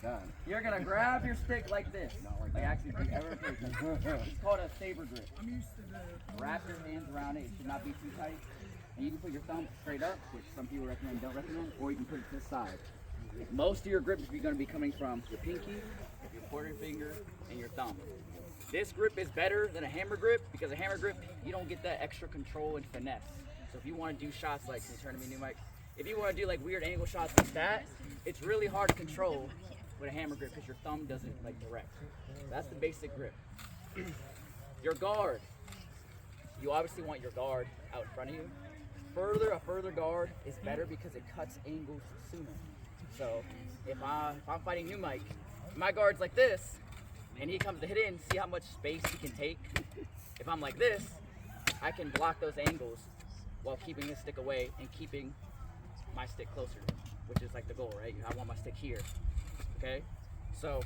like that. You're gonna grab your stick like this. Like actually, if you ever played this. It's called a saber grip. Wrap your hands around it. It should not be too tight. And you can put your thumb straight up, which some people recommend, don't recommend, or you can put it to the side. Most of your grip is going to be coming from your pinky, your pointer finger, and your thumb. This grip is better than a hammer grip because a hammer grip, you don't get that extra control and finesse. So if you want to do shots like, can you turn to me, new mic? If you want to do like weird angle shots like that, it's really hard to control with a hammer grip because your thumb doesn't like direct. That's the basic grip. Your guard. You obviously want your guard out in front of you. A further guard is better because it cuts angles sooner. So if I'm fighting new Mike, my guard's like this, and he comes to hit in, see how much space he can take. If I'm like this, I can block those angles while keeping his stick away and keeping my stick closer to him, which is like the goal, right? I want my stick here, okay? So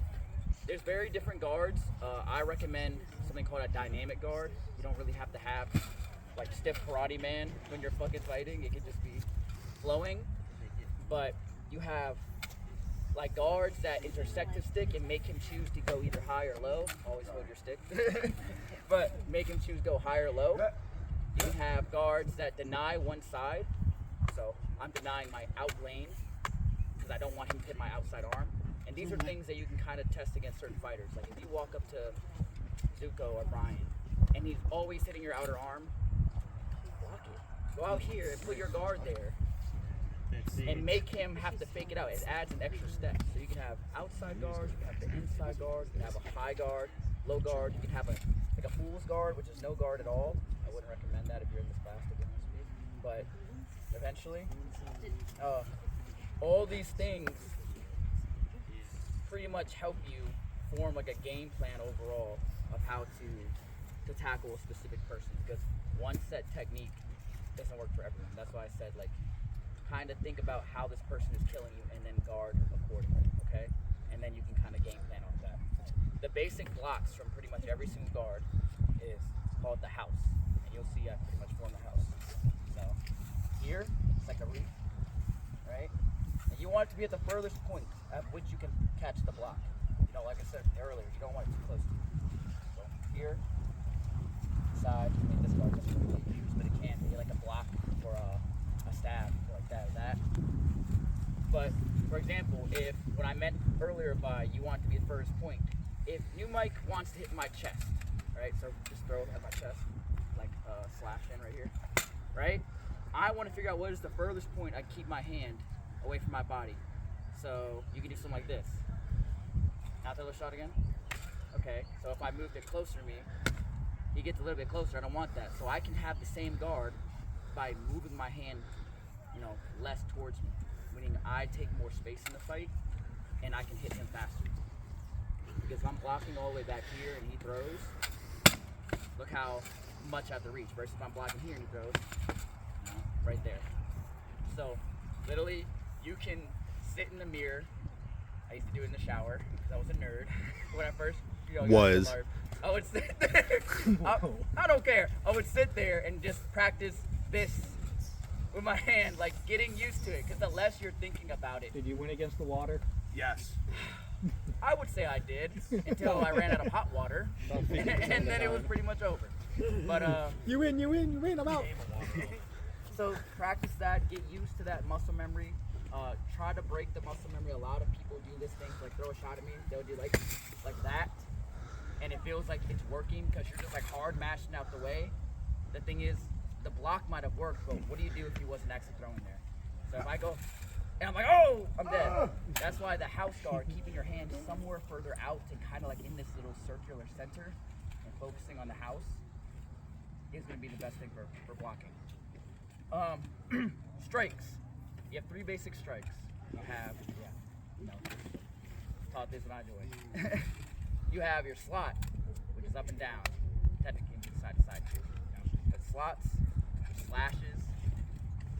there's very different guards. I recommend something called a dynamic guard. You don't really have to have like stiff karate man when you're fucking fighting. It can just be flowing, but you have like guards that intersect his stick and make him choose to go either high or low. Always hold your stick, but make him choose go high or low. You have guards that deny one side, so I'm denying my out lane because I don't want him to hit my outside arm. And these are things that you can kind of test against certain fighters. Like if you walk up to Zuko or Brian and he's always hitting your outer arm, block it. Go out here and put your guard there and make him have to fake it out. It adds an extra step. So you can have outside guard, you can have the inside guard, you can have a high guard, low guard, you can have like a fool's guard, which is no guard at all. I wouldn't recommend that if you're in this class, to be honest with you. But eventually, all these things pretty much help you form like a game plan overall of how to tackle a specific person, because one set technique doesn't work for everyone. That's why I said like kind of think about how this person is killing you and then guard accordingly, okay? And then you can kind of game plan off that. The basic blocks from pretty much every single guard is called the house, and you'll see I pretty much form the house. So here it's like a reef, right? And you want it to be at the furthest point at which you can catch the block. You know, like I said earlier, you don't want it too close to you. So here, side, I mean, this guard doesn't really get used, but it can be like a block or a stab, like that or that. But for example, if what I meant earlier by you want to be the furthest point, if new Mike wants to hit my chest, right? So just throw it at my chest, like slash in right here, right? I want to figure out what is the furthest point I can keep my hand away from my body. So you can do something like this. Now throw the shot again. Okay, so if I moved it closer to me, he gets a little bit closer. I don't want that. So I can have the same guard by moving my hand, you know, less towards me, meaning I take more space in the fight and I can hit him faster. Because if I'm blocking all the way back here and he throws, look how much I have to reach. Versus if I'm blocking here and he throws, you know, right there. So literally, you can sit in the mirror. I used to do it in the shower because I was a nerd when I first, you know, I would sit there. I don't care. I would sit there and just practice this with my hand, like getting used to it. Because the less you're thinking about it. Did you win against the water? Yes. I would say I did until I ran out of hot water, and then it was pretty much over. But You win, I'm out. so practice that, get used to that muscle memory. Try to break the muscle memory. A lot of people do this thing, like throw a shot at me, they'll do like that, and it feels like it's working because you're just like hard mashing out the way. The thing is, the block might have worked, but what do you do if he wasn't actually throwing there? So if I go, and I'm like, oh, I'm dead. That's why the house guard, keeping your hand somewhere further out to kind of like in this little circular center and focusing on the house is going to be the best thing for blocking. Strikes. You have 3 basic strikes. You have, taught this when I joined. You have your slot, which is up and down. Technically, side to side too. But slots, slashes,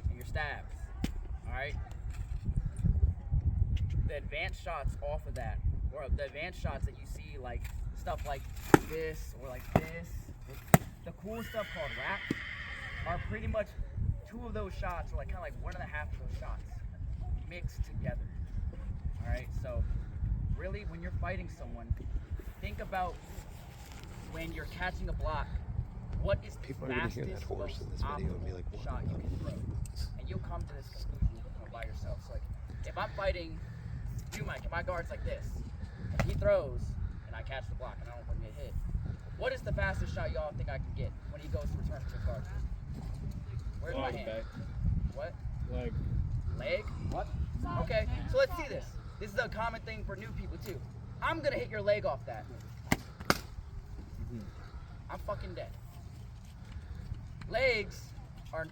and your stabs. All right. The advanced shots off of that, or the advanced shots that you see, like stuff like this or like this, the cool stuff called wraps, are pretty much 2 of those shots, or like kind of like 1.5 of those shots mixed together. All right, so really, when you're fighting someone, think about when you're catching a block, what is the People are gonna hear that fastest, horse most in this video and be optimal like, what shot you the can throw? And you'll come to this conclusion by yourself. So like, if I'm fighting you, Mike, and my guard's like this, and he throws, and I catch the block, and I don't want to get hit, what is the fastest shot y'all think I can get when he goes to return to his guard? Where's my hand? What? Leg. Leg? What? Okay, so let's see this. This is a common thing for new people too. I'm gonna hit your leg off that. I'm fucking dead. Legs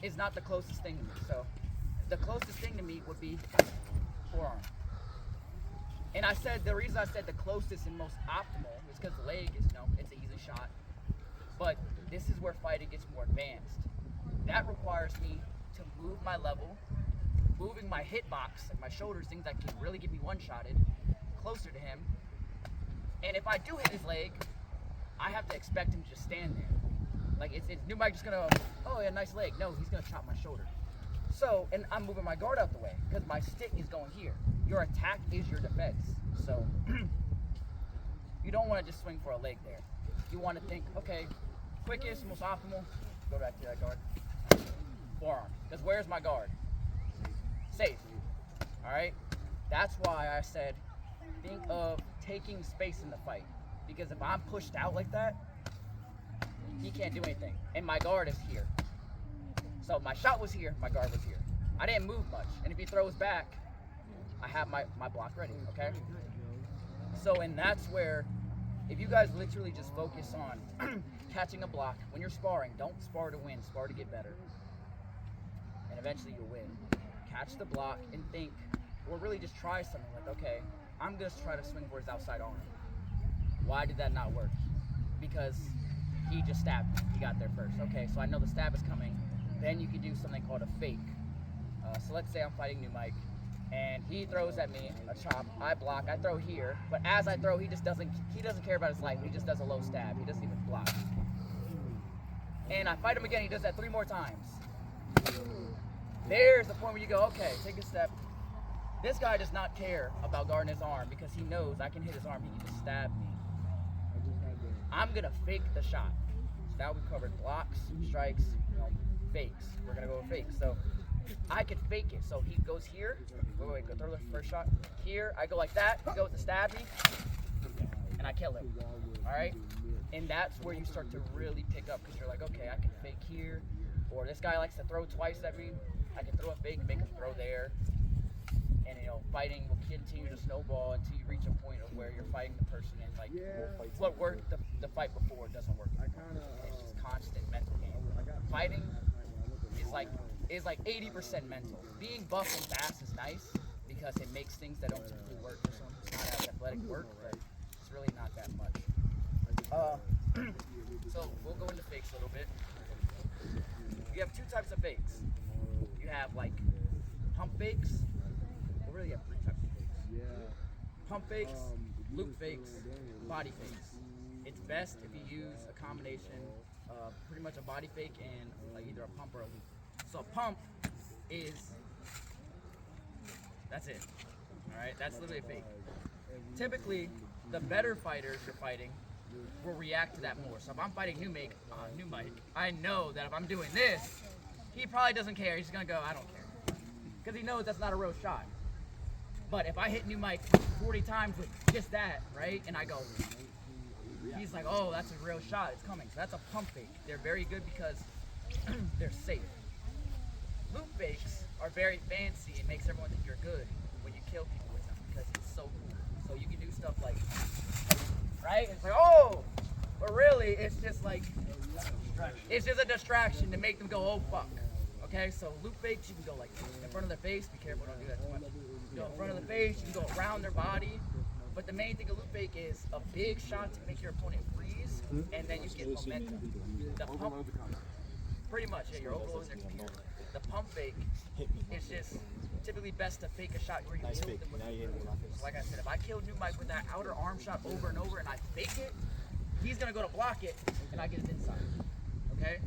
is not the closest thing to me. So the closest thing to me would be forearm. And I said the reason I said the closest and most optimal is because the leg is, it's an easy shot. But this is where fighting gets more advanced. That requires me to move my level, moving my hitbox, like my shoulders, things that can really get me one-shotted, closer to him. And if I do hit his leg, I have to expect him to just stand there. Like, it's New Mike just gonna, oh yeah, nice leg. No, he's gonna chop my shoulder. So, and I'm moving my guard out the way because my stick is going here. Your attack is your defense. So, you don't want to just swing for a leg there. You want to think, okay, quickest, most optimal, go back to that guard. Forearm. Because where's my guard? Safe. All right? That's why I said think of taking space in the fight. Because if I'm pushed out like that, he can't do anything. And my guard is here. So my shot was here, my guard was here. I didn't move much. And if he throws back, I have my block ready, okay? So, and that's where, if you guys literally just focus on catching a block, when you're sparring, don't spar to win, spar to get better. And eventually you'll win. Catch the block and think, or really just try something like, okay, I'm gonna try to swing for his outside arm. Why did that not work? Because he just stabbed me. He got there first. Okay, so I know the stab is coming. Then you could do something called a fake. So let's say I'm fighting New Mike, and he throws at me a chop. I block. I throw here, but as I throw, he doesn't care about his life. He just does a low stab. He doesn't even block. And I fight him again. He does that 3 more times. There's the point where you go, okay, take a step. This guy does not care about guarding his arm because he knows I can hit his arm. He can just stab me. I'm gonna fake the shot. So now we covered blocks, strikes, fakes. We're gonna go with fakes. So I could fake it. So he goes here. Wait, go throw the first shot. Here, I go like that. He goes to stab me, and I kill him. All right? And that's where you start to really pick up because you're like, okay, I can fake here. Or this guy likes to throw twice at me. I can throw a fake and make him throw there. And fighting will continue to snowball until you reach a point of where you're fighting the person and like what worked the fight before doesn't work anymore. It's just constant mental game. Fighting is like 80% mental. Being buff and fast is nice because it makes things that don't typically work for someone who's not as athletic work, but it's really not that much. So we'll go into fakes a little bit. You have 2 types of fakes. You have like pump fakes. We really have 3 types of fakes. Pump fakes, loop fakes, body fakes. It's best if you use a combination of pretty much a body fake and like either a pump or a loop. So a pump is, that's it. Alright, that's literally a fake. Typically, the better fighters you're fighting will react to that more. So if I'm fighting New Mike, I know that if I'm doing this, he probably doesn't care. He's gonna go, I don't care. Because he knows that's not a real shot. But if I hit New Mike 40 times with just that, right, and I go, he's like, oh, that's a real shot, it's coming. So that's a pump fake. They're very good because they're safe. Loop fakes are very fancy. It makes everyone think you're good when you kill people with them because it's so cool. So you can do stuff like, right? It's like, oh, but really, it's just like, it's just a distraction to make them go, oh, fuck. Okay, so loop fakes, you can go like in front of their face. Be careful, don't do that too much. You go in front of the face, you can go around their body. But the main thing of loop fake is a big shot to make your opponent freeze, and then you get momentum. The pump, pretty much, yeah, your elbow in their computer. The pump fake is just typically best to fake a shot where you kill them with so like I said, if I kill New Mike with that outer arm shot over and over and I fake it, he's gonna go to block it, and I get his inside. Okay?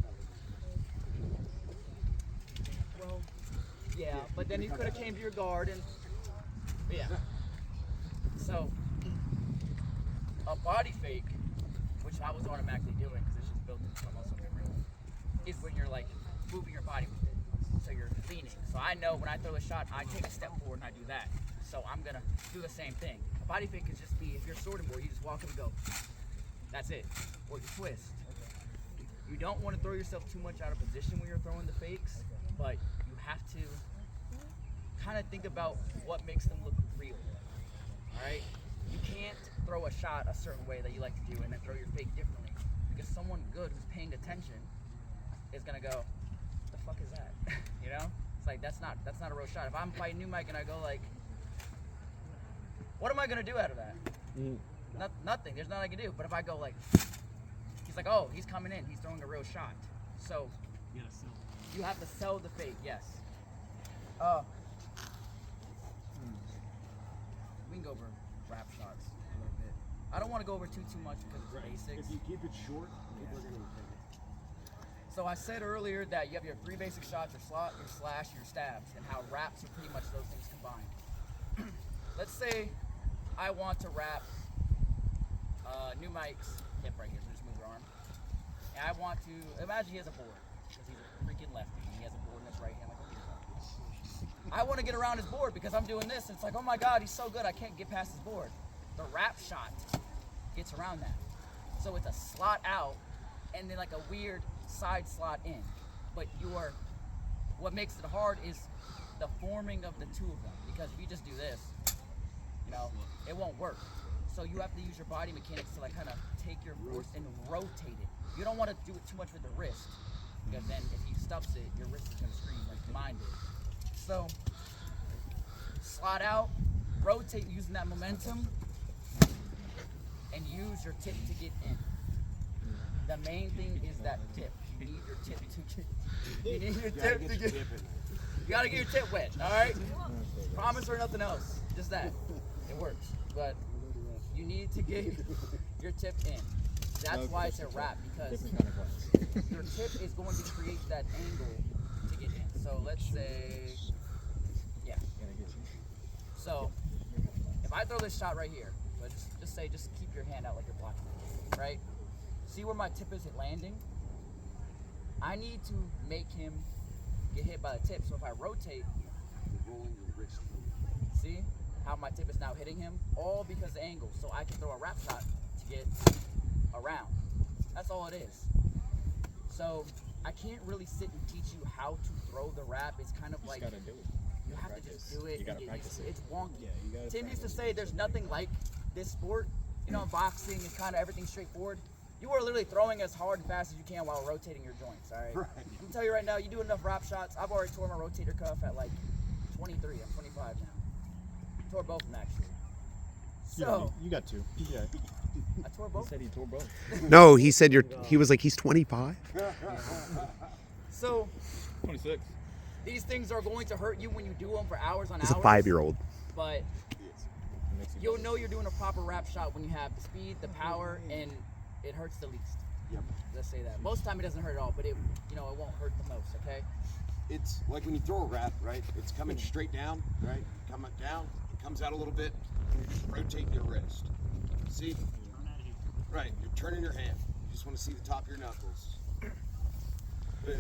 Well, yeah, but then he could have came to your guard and, yeah. So, A body fake, which I was automatically doing because it's just built into my muscle memory, is when you're like moving your body with it. So you're leaning. So I know when I throw a shot, I take a step forward and I do that. So I'm gonna do the same thing. A body fake could just be, if you're sorting board, you just walk up and go. That's it. Or you twist. You don't want to throw yourself too much out of position when you're throwing the fakes, but you have to kind of think about what makes them look real. Alright? You can't throw a shot a certain way that you like to do and then throw your fake differently. Because someone good who's paying attention is gonna go, what the fuck is that? You know? It's like that's not a real shot. If I'm fighting New Mike and I go like, what am I gonna do out of that? Nothing. There's nothing I can do. But if I go like, he's like, oh, he's coming in. He's throwing a real shot. So you have to sell the fake. Yes. We can go over wrap shots a little bit. I don't want to go over too much because it's basics. If you keep it short, people are going to take it. So I said earlier that you have your 3 basic shots, your slot, your slash, your stabs, and how wraps are pretty much those things combined. Let's say I want to wrap New Mike's hip right here, so just move your arm. And I want to, imagine he has a board, because he's a freaking lefty, and he has a board in his right hand like a beer. I want to get around his board because I'm doing this, and it's like, oh my god, he's so good, I can't get past his board. The wrap shot gets around that. So it's a slot out, and then like a weird side slot in. But what makes it hard is the forming of the two of them, because if you just do this, you know, it won't work. So you have to use your body mechanics to like kind of take your force and rotate it. You don't want to do it too much with the wrist, because then if he stuffs it, your wrist is going to scream like mine did. So slot out, rotate using that momentum, and use your tip to get in. The main thing is that tip. You need your tip to get. You need your tip to get. You gotta get your tip wet. All right. Promise or nothing else. Just that. It works. But you need to get your tip in. That's why it's a wrap, because your tip is going to create that angle to get in. So let's say, yeah. So if I throw this shot right here, but just keep your hand out like you're blocking it, right? See where my tip is at landing? I need to make him get hit by the tip. So if I rotate, You're rolling your wrist. see how my tip is now hitting him? All because of the angle. So I can throw a wrap shot to get around. That's all it is. So I can't really sit and teach you how to throw the wrap. It's kind of like gotta do it. you have to just do it. You gotta practice it. It's wonky. Yeah, you gotta Tim used to say there's nothing like this sport. You know, in boxing is kind of everything straightforward. You are literally throwing as hard and fast as you can while rotating your joints, all right? Right. I'm going to tell you right now, you do enough wrap shots. I've already tore my rotator cuff at like 23. I'm 25 now. Tore both of them, actually. So, You got 2. Yeah. I tore both. He said he tore both. No, he said he was like, he's 25. So, 26. these things are going to hurt you when you do them for hours on He's a hours. 5-year-old. But you'll know you're doing a proper wrap shot when you have the speed, the power, and it hurts the least. Yep. Let's say that. Most of the time it doesn't hurt at all, but it won't hurt the most, okay? It's like when you throw a wrap, right? It's coming straight down, right? Coming down, it comes out a little bit, and you're just rotating your wrist. See? Right, you're turning your hand. You just want to see the top of your knuckles. Boom.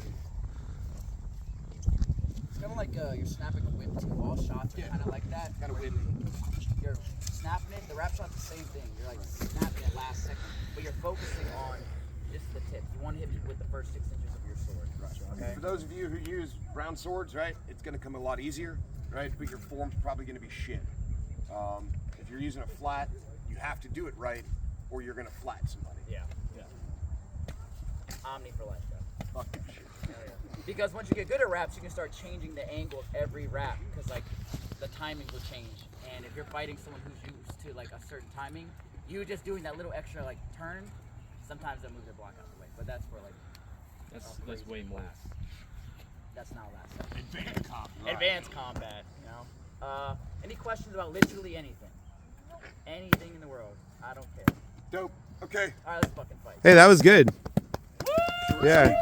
It's kind of like you're snapping a whip too. All shots are kind of like that. Kind of windy. You're snapping it. The wrap shot's the same thing. You're like snapping it last second, but you're focusing on just the tip. You want to hit me with the first 6 inches of your sword. Okay. For those of you who use round swords, right, it's going to come a lot easier, right? But your form's probably going to be shit. If you're using a flat, you have to do it right, or you're going to flat somebody. Yeah. Omni for life, though. Fuck that shit. Because once you get good at wraps, you can start changing the angle of every wrap, because like the timing will change. And if you're fighting someone who's used to like a certain timing, you just doing that little extra like turn, sometimes they'll move their block out the way. But that's for like That's way more. class. That's not last. Advanced combat. Advanced combat, you know. Any questions about literally anything? Anything in the world. I don't care. Dope. Okay. All right, let's fucking fight. Hey, that was good. Yeah.